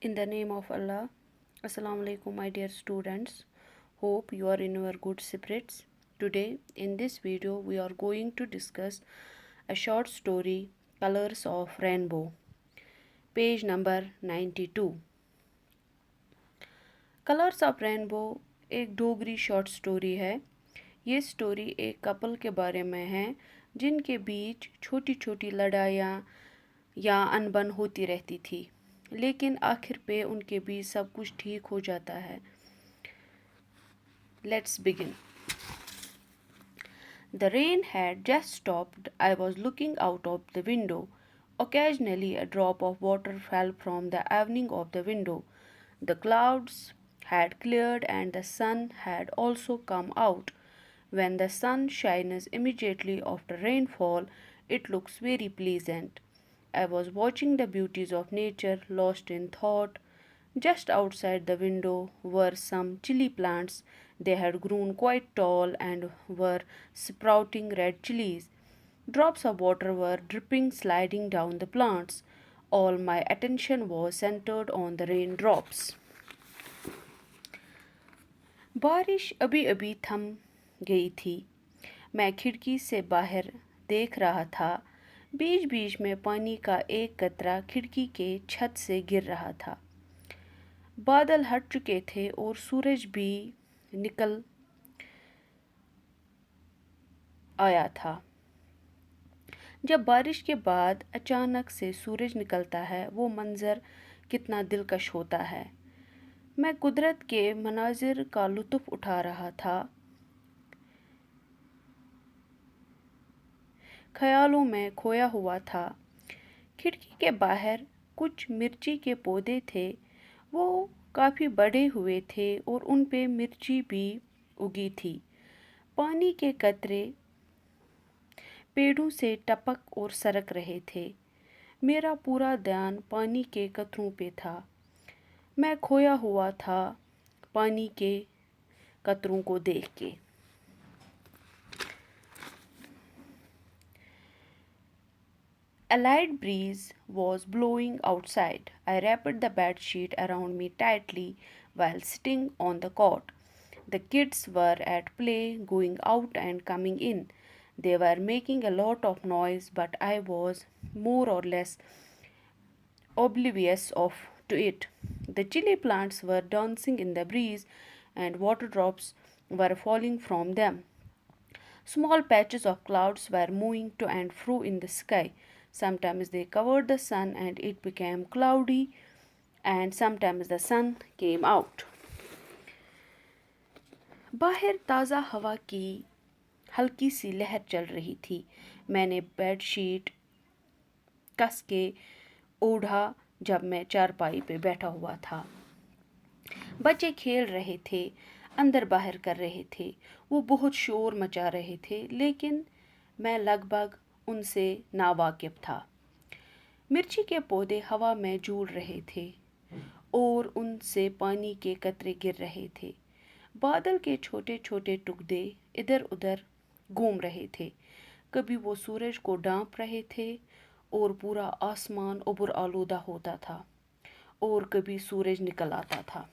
In the name of Allah, Assalamu alaikum, my dear students. Hope you are in your good spirits. Today, in this video, we are going to discuss a short story, Colors of Rainbow, page number 92. Colours of rainbow एक Dogri short story है। ये story एक couple के बारे में है जिनके बीच छोटी छोटी लड़ाइयाँ या अनबन होती रहती थी, लेकिन आखिर पे उनके बीच सब कुछ ठीक हो जाता है। Let's begin. The rain had just stopped. I was looking out of the window. Occasionally, a drop of water fell from the awning of the window. The clouds had cleared and the sun had also come out. When the sun shines immediately after rainfall, it looks very pleasant. I was watching the beauties of nature, lost in thought. Just outside the window were some chili plants. They had grown quite tall and were sprouting red chilies. Drops of water were dripping, sliding down the plants. All my attention was centered on the raindrops. बारिश अभी अभी थम गई थी। मैं खिड़की से बाहर देख रहा था। बीच बीच में पानी का एक कतरा खिड़की के छत से गिर रहा था। बादल हट चुके थे और सूरज भी निकल आया था। जब बारिश के बाद अचानक से सूरज निकलता है, वो मंजर कितना दिलकश होता है। मैं कुदरत के मनाजिर का लुत्फ़ उठा रहा था, ख्यालों में खोया हुआ था। खिड़की के बाहर कुछ मिर्ची के पौधे थे। वो काफ़ी बड़े हुए थे और उन पे मिर्ची भी उगी थी। पानी के कतरे पेड़ों से टपक और सरक रहे थे। मेरा पूरा ध्यान पानी के कतरों पे था। मैं खोया हुआ था पानी के कतरों को देख के। A light breeze was blowing outside. I wrapped the bed sheet around me tightly while sitting on the cot. The kids were at play, going out and coming in. They were making a lot of noise, but I was more or less oblivious of to it. The chili plants were dancing in the breeze, and water drops were falling from them. Small patches of clouds were moving to and fro in the sky. Sometimes they covered the sun and it became cloudy, and sometimes the sun came out. बाहर ताज़ा हवा की हल्की सी लहर चल रही थी। मैंने बेडशीट कस के ओढ़ा जब मैं चारपाई पे बैठा हुआ था। बच्चे खेल रहे थे, अंदर बाहर कर रहे थे। वो बहुत शोर मचा रहे थे, लेकिन मैं लगभग उनसे नावाकिफ था। मिर्ची के पौधे हवा में झूल रहे थे और उनसे पानी के कतरे गिर रहे थे। बादल के छोटे छोटे टुकड़े इधर उधर घूम रहे थे। कभी वो सूरज को ढांप रहे थे और पूरा आसमान उबुर आलूदा होता था, और कभी सूरज निकल आता था।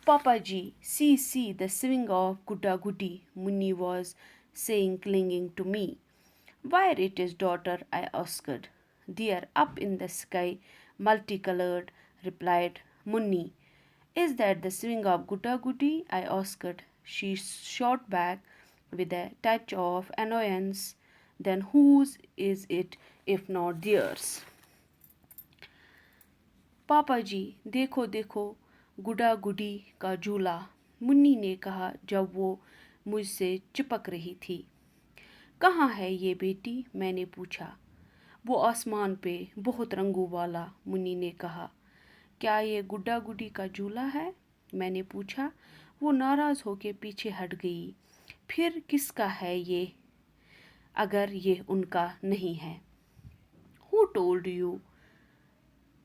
Papa ji, see the swing of Gudda Guddi, Munni was saying, clinging to me. Where it is, daughter? I asked. There, up in the sky, multicolored, replied Munni. Is that the swing of Gudda Guddi? I asked. She shot back with a touch of annoyance. Then whose is it if not theirs? पापा जी, देखो देखो, गुड्डा गुड्डी का झूला, मुन्नी ने कहा जब वो मुझसे चिपक रही थी। कहाँ है ये बेटी? मैंने पूछा। वो आसमान पे, बहुत रंगों वाला, मुन्नी ने कहा। क्या ये गुड्डा गुड्डी का झूला है? मैंने पूछा। वो नाराज़ होके पीछे हट गई। फिर किसका है ये, अगर ये उनका नहीं है? Who told you?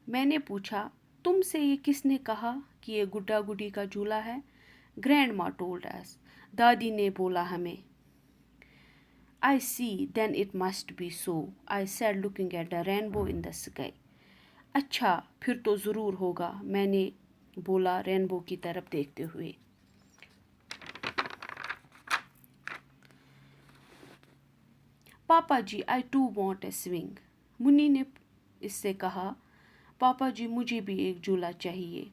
मैंने पूछा। तुमसे ये किसने कहा कि ये गुड्डा गुड्डी का झूला है? ग्रैंड माँ टोल्ड अस, दादी ने बोला हमें। I see, then it must be so, I said looking at the rainbow in the sky. अच्छा, फिर तो ज़रूर होगा, मैंने बोला रेनबो की तरफ देखते हुए। पापा जी, I too want a swing. Munni ने इससे कहा, पापा जी मुझे भी एक झूला चाहिए।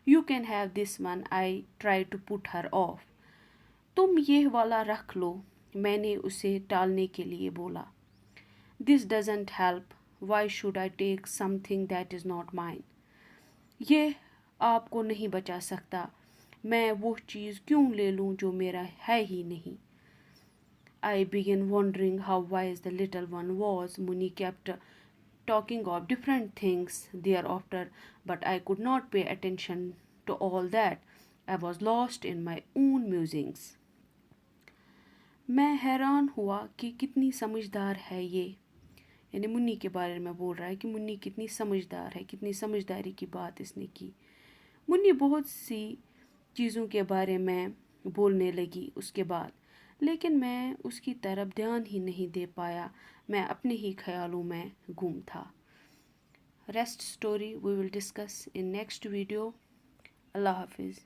You can have this one, I try to put her off. तुम ये वाला रख लो, मैंने उसे टालने के लिए बोला। This doesn't help, why should I take something that is not mine. ये आपको नहीं बचा सकता, मैं वो चीज़ क्यों ले लूँ जो मेरा है ही नहीं। I began wondering how wise the little one was. Muni kept talking of different things thereafter, but I could not pay attention to all that. I was lost in my own musings. मैं हैरान हुआ कि कितनी समझदार है ये, यानी मुन्नी के बारे में बोल रहा है कि मुन्नी कितनी समझदार है, कितनी समझदारी की बात इसने की। मुन्नी बहुत सी चीज़ों के बारे में बोलने लगी उसके बाद, लेकिन मैं उसकी तरफ ध्यान ही नहीं दे पाया, मैं अपने ही ख्यालों में गुम था। Rest story we will discuss in next video. अल्लाह हाफिज़।